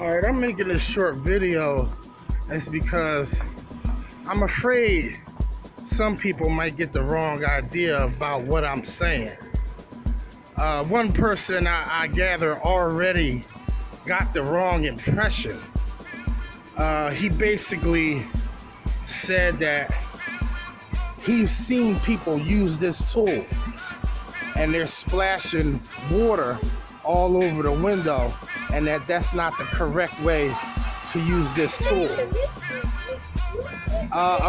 Alright, I'm making this short video. It's because I'm afraid some people might get the wrong idea about what I'm saying. One person I gather already got the wrong impression. He basically said that he's seen people use this tool and they're splashing water all over the window, and that's not the correct way to use this tool.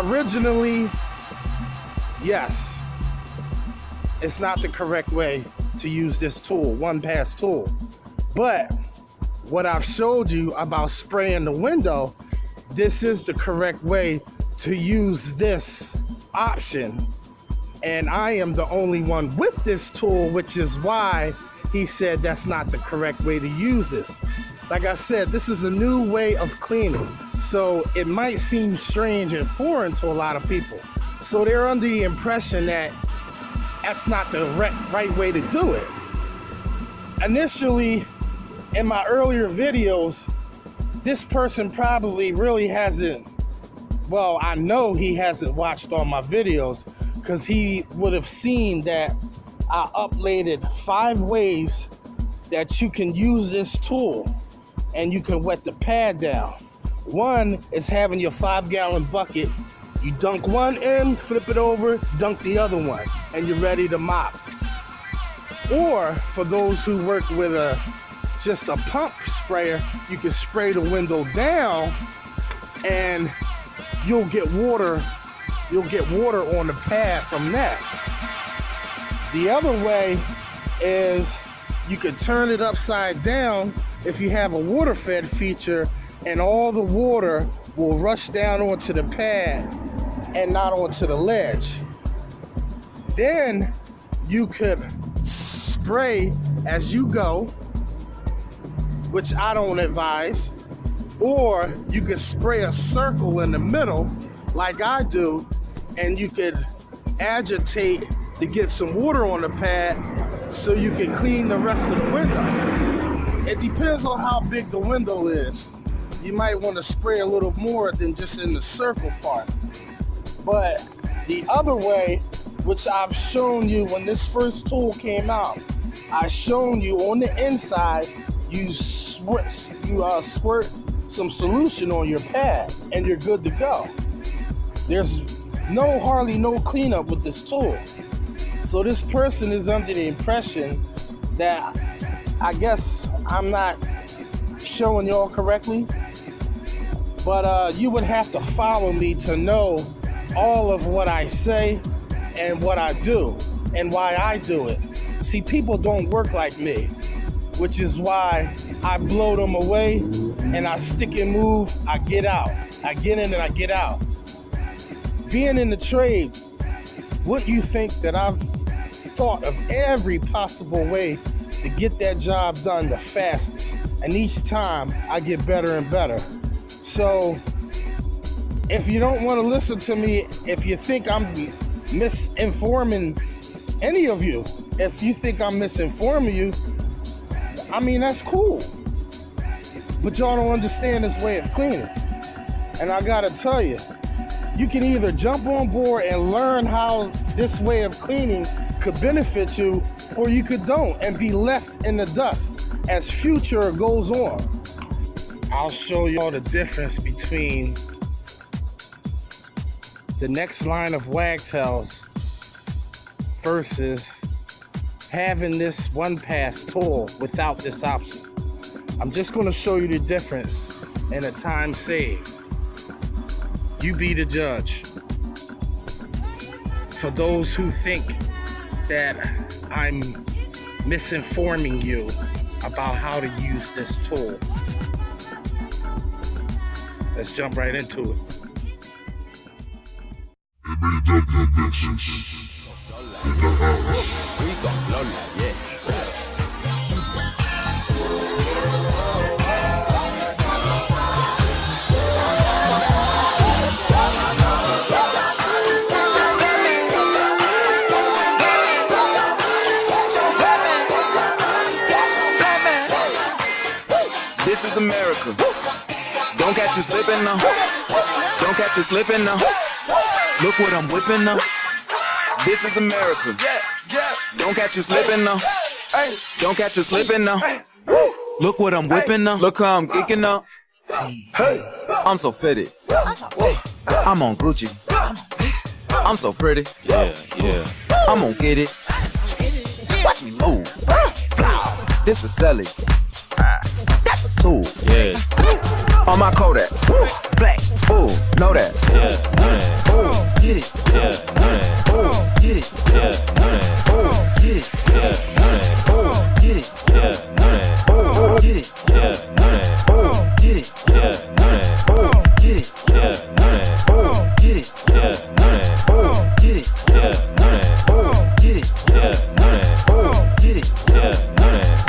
Originally, yes, it's not the correct way to use this tool, one pass tool. But what I've showed you about spraying the window, this is the correct way to use this option. And I am the only one with this tool, which is why he said that's not the correct way to use this. Like I said, this is a new way of cleaning, so it might seem strange and foreign to a lot of people. So they're under the impression that that's not the right way to do it. Initially, in my earlier videos, this person probably really hasn't, well, I know he hasn't watched all my videos, because he would have seen that I uploaded 5 ways that you can use this tool and you can wet the pad down. One is having your 5-gallon bucket. You dunk one in, flip it over, dunk the other one, and you're ready to mop. Or for those who work with just a pump sprayer, you can spray the window down and you'll get water on the pad from that. The other way is you could turn it upside down if you have a water fed feature, and all the water will rush down onto the pad and not onto the ledge. Then you could spray as you go, which I don't advise, or you could spray a circle in the middle like I do, and you could agitate to get some water on the pad so you can clean the rest of the window. It depends on how big the window is. You might want to spray a little more than just in the circle part. But the other way, which I've shown you when this first tool came out, I've shown you on the inside, you squirt some solution on your pad and you're good to go. There's hardly no cleanup with this tool. So this person is under the impression that I guess I'm not showing y'all correctly, but you would have to follow me to know all of what I say and what I do and why I do it. See, people don't work like me, which is why I blow them away and I stick and move, I get out. I get in and I get out. Being in the trade, wouldn't you think that I've thought of every possible way to get that job done the fastest? And each time I get better and better. So if you don't want to listen to me, if you think I'm misinforming any of you, if you think I'm misinforming you, I mean, that's cool. But y'all don't understand this way of cleaning. And I gotta tell you, you can either jump on board and learn how this way of cleaning could benefit you, or you could don't and be left in the dust as future goes on. I'll show you all the difference between the next line of wagtails versus having this one pass tool without this option. I'm just going to show you the difference and the time saved. You be the judge. For those who think that I'm misinforming you about how to use this tool, let's jump right into it. M.A.W. mixes in the house. We got Lola, yeah. This is America. Don't catch you slipping now. Don't catch you slipping now. Look what I'm whipping now. This is America. Don't catch you slipping now. Don't catch you slipping now. Look what I'm whipping now. Look how I'm geeking now. I'm so fitted. I'm on Gucci. I'm so pretty. Yeah. I'm gonna get it. Watch me move. This is Sally. That's a tool. Yeah. On my Kodak. Black. Ooh, know that. Yeah. Ooh, get it. Yeah. Ooh, get it. Yeah. Ooh, get it. Yeah. Ooh, get it. Yeah. Ooh, get it. Yeah. Ooh, get it. Yeah. Ooh, get it. Yeah. Ooh, get it. Yeah. Ooh, get it. Yeah. Ooh, get it. Yeah. Ooh, get it. Yeah.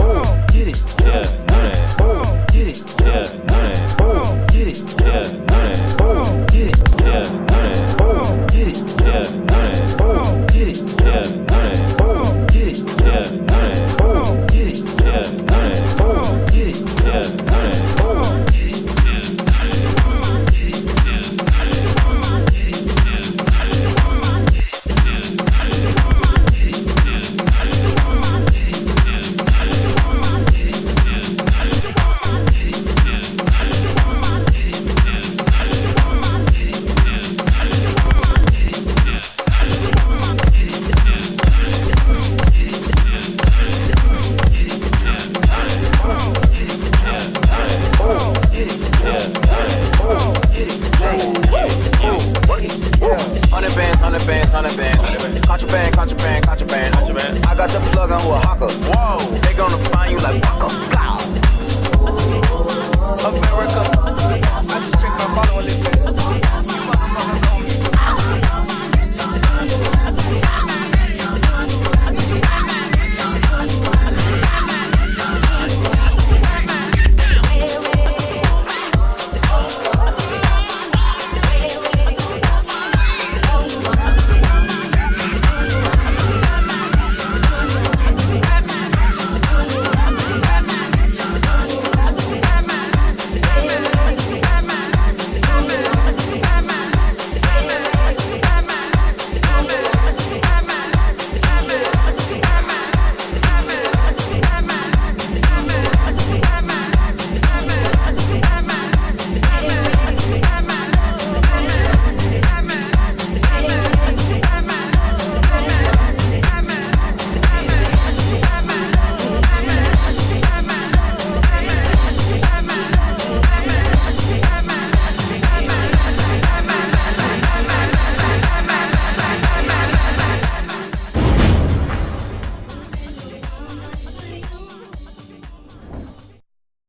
Ooh, get it. Yeah. Ooh, get it. Yeah.